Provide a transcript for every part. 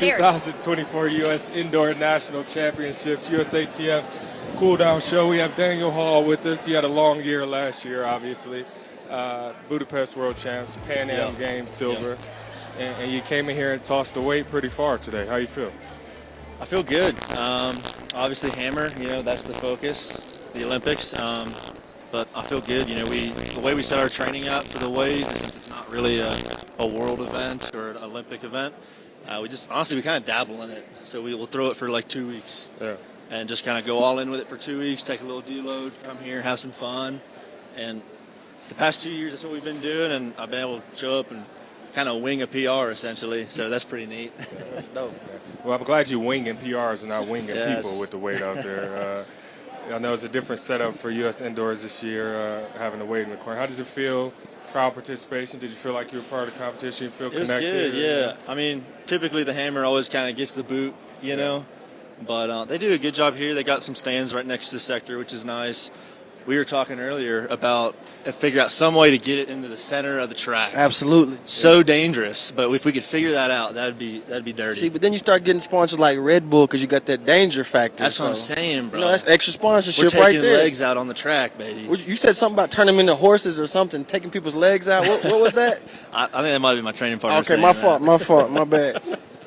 aired. 2024 U.S. Indoor National Championships, USATF cool down show. We have Daniel Haugh with us. He had a long year last year, obviously. Budapest World Champs, Pan Am Games, silver. And you came in here and tossed the weight pretty far today. How you feel? I feel good. Obviously, hammer, that's the focus, the Olympics. But I feel good. The way we set our training up for the weight, since it's not really a world event or an Olympic event, we kind of dabble in it. So we will throw it for like 2 weeks. Yeah. And just kind of go all in with it for 2 weeks, take a little deload, come here, have some fun. And the past 2 years, that's what we've been doing, and I've been able to show up and kind of wing a PR, essentially. So that's pretty neat. That's dope. Well, I'm glad you're winging PRs and not winging people with the weight out there. I know it's a different setup for U.S. Indoors this year, having the weight in the corner. How does it feel? Crowd participation? Did you feel like you were part of the competition? You feel connected? It was good, yeah. I mean, typically the hammer always kind of gets the boot, know. But they do a good job here. They got some stands right next to the sector, which is nice. We were talking earlier about figure out some way to get it into the center of the track. Absolutely. So dangerous, but if we could figure that out, that'd be dirty. See, but then you start getting sponsors like Red Bull because you got that danger factor. That's what I'm saying, bro. That's extra sponsorship right there. We're taking legs out on the track, baby. You said something about turning them into horses or something, taking people's legs out. What was that? I think that might be my training partner. Okay, my fault, my bad.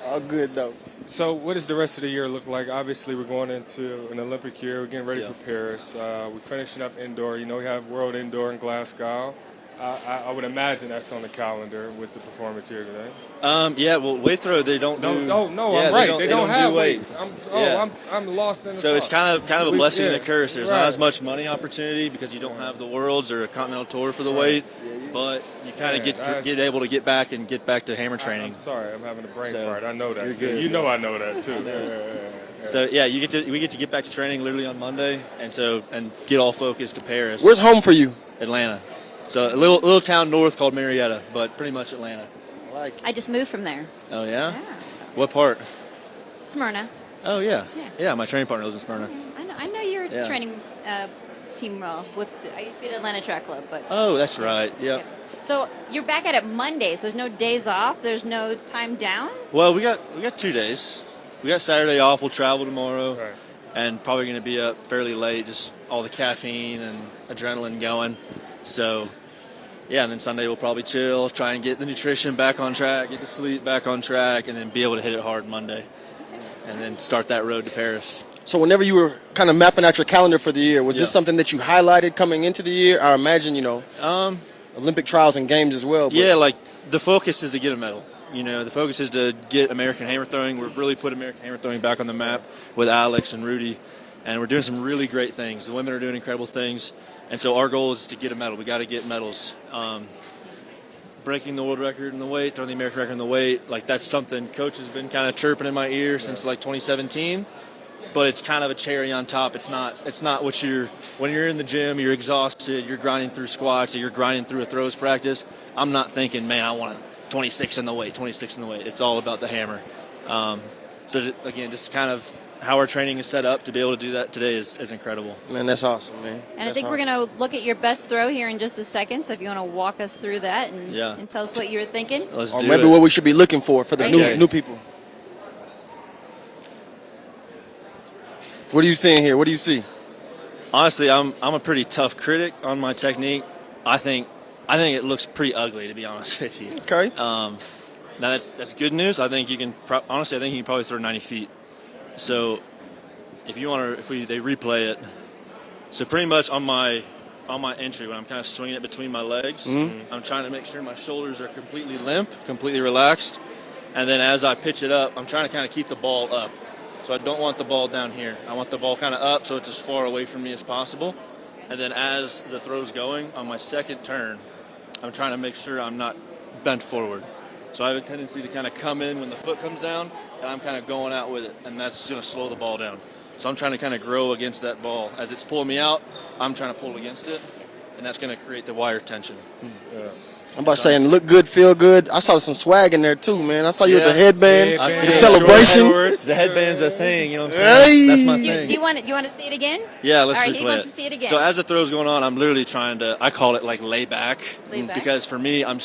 All good though. So what does the rest of the year look like? Obviously, we're going into an Olympic year. We're getting ready for Paris. We're finishing up indoor. We have World Indoor in Glasgow. I would imagine that's on the calendar with the performance here today. Weight throw, they don't do. No, I'm right. They don't have weight. I'm lost in the So it's kind of a blessing and a curse. There's right. not as much money opportunity because you don't have the Worlds or a Continental Tour for the weight, but you kind of get able to get back to hammer training. I'm sorry, I'm having a brain fart. I know that you're too. good. I know that too. Yeah. So we get to get back to training literally on Monday, and get all focused to Paris. Where's home for you? Atlanta. So a little town north called Marietta, but pretty much Atlanta. I just moved from there. Oh yeah? Yeah. What part? Smyrna. Oh yeah. Yeah. Yeah, my training partner lives in Smyrna. I know you're training team with. I used to be at Atlanta Track Club, but. Oh, that's right. Yep. Yeah. So you're back at it Monday. So there's no days off. There's no time down. Well, we got 2 days. We got Saturday off. We'll travel tomorrow, Right. and probably going to be up fairly late. Just all the caffeine and adrenaline going. So, yeah, and then Sunday we'll probably chill, try and get the nutrition back on track, get the sleep back on track, and then be able to hit it hard Monday, and then start that road to Paris. So whenever you were kind of mapping out your calendar for the year, was this something that you highlighted coming into the year? I imagine, Olympic trials and games as well. But yeah, like the focus is to get a medal. The focus is to get American hammer throwing. We've really put American hammer throwing back on the map with Alex and Rudy, and we're doing some really great things. The women are doing incredible things. And so our goal is to get a medal. We got to get medals. Breaking the world record in the weight, throwing the American record in the weight, like that's something Coach has been kind of chirping in my ear since like 2017. But it's kind of a cherry on top. It's not what when you're in the gym, you're exhausted, you're grinding through squats, or you're grinding through a throws practice. I'm not thinking, man, I want 26 in the weight. It's all about the hammer. So again, just kind of how our training is set up to be able to do that today is incredible. Man, that's awesome, man. And I think we're going to look at your best throw here in just a second. So if you want to walk us through that and tell us what you were thinking. Let's or do maybe it. what we should be looking for the new people. What are you seeing here? What do you see? Honestly, I'm a pretty tough critic on my technique. I think it looks pretty ugly, to be honest with you. Okay. Now that's good news. I think you can probably throw 90 feet. So if you want to, they replay it. So pretty much on my entry, when I'm kind of swinging it between my legs, I'm trying to make sure my shoulders are completely limp, completely relaxed. And then as I pitch it up, I'm trying to kind of keep the ball up. So I don't want the ball down here. I want the ball kind of up so it's as far away from me as possible. And then as the throw's going, on my second turn, I'm trying to make sure I'm not bent forward. So I have a tendency to kind of come in when the foot comes down, and I'm kind of going out with it, and that's going to slow the ball down. So I'm trying to kind of grow against that ball. As it's pulling me out, I'm trying to pull against it, and that's going to create the wire tension. I'm about saying look good, feel good. I saw some swag in there too, man. I saw you with the headband, the celebration. The headband's a thing, you know what I'm saying? That's my thing. Do you want to see it again? Yeah, let's replay it. All right, he wants to see it again. So as the throw's going on, I'm literally trying to, I call it like lay back. Lay back. Because for me, I'll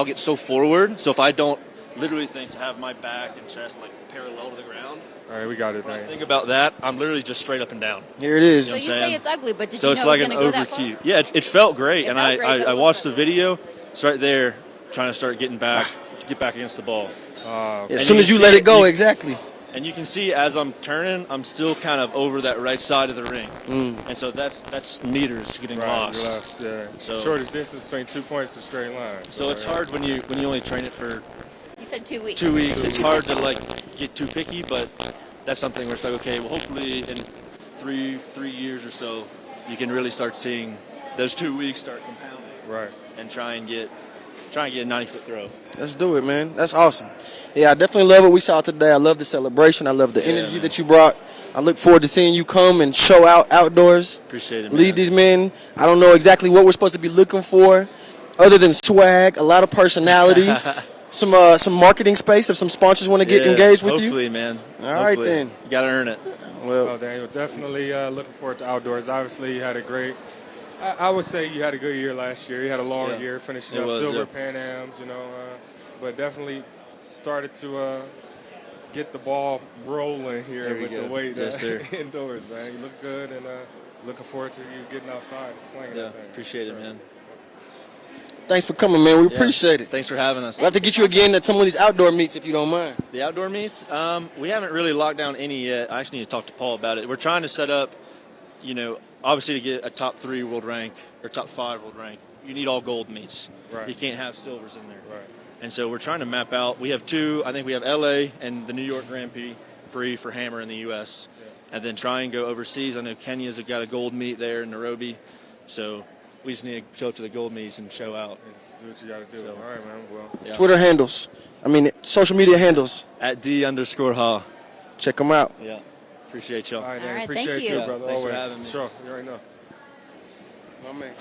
get so forward. So if I don't literally think to have my back and chest like parallel to the ground. All right, we got it. When I think about that, I'm literally just straight up and down. Here it is. So you say it's ugly, but did so you it's know like it was an going to go over that far? cue. Yeah, it felt great, It and felt great, but I it watched the wasn't. video. It's right there, trying to start getting back, get back against the ball. As soon as you let it go, exactly. And you can see as I'm turning, I'm still kind of over that right side of the ring, and so that's meters getting lost. Yeah. So shortest distance between 2 points is a straight line. So it's hard when you only train it for You said 2 weeks. 2 weeks. It's hard to like get too picky, but that's something where it's like, okay, well, hopefully in three years or so, you can really start seeing those 2 weeks start compounding. Right. And try and get a 90-foot throw. Let's do it, man. That's awesome. Yeah, I definitely love what we saw today. I love the celebration. I love the energy man. that you brought. I look forward to seeing you come and show out outdoors. Appreciate it, Lead these men. I don't know exactly what we're supposed to be looking for other than swag, a lot a personality, some marketing space if some sponsors want to get engaged with you. Hopefully, man. All right, then. You got to earn it. Well, Daniel, definitely looking forward to outdoors. Obviously, you had a great I would say you had a good year last year. You had a long year finishing up silver Pan Ams, but definitely started to get the ball rolling here with the weight indoors, man. You look good, and looking forward to you getting outside and slinging that thing. Appreciate it, man. Thanks for coming, man. We appreciate it. Thanks for having us. We'll have to get you again at some of these outdoor meets if you don't mind. The outdoor meets? We haven't really locked down any yet. I actually need to talk to Paul about it. We're trying to set up, obviously to get a top 3 world rank or top 5 world rank, you need all gold meets. Right. You can't have silvers in there. Right. And so we're trying to map out. We have 2. I think we have LA and the New York Grand Prix for Hammer in the U.S. Yeah. And then try and go overseas. I know Kenya's got a gold meet there in Nairobi. So we just need to show up to the gold meets and show out. Yeah, do what you got to do. So, all right, man. Well, Twitter handles. Social media handles. At @D_Haugh. Check them out. Yeah. Appreciate y'all. All right, All right, appreciate thank you, you. brother. Thanks for Always. having me. Sure. You already know. My man.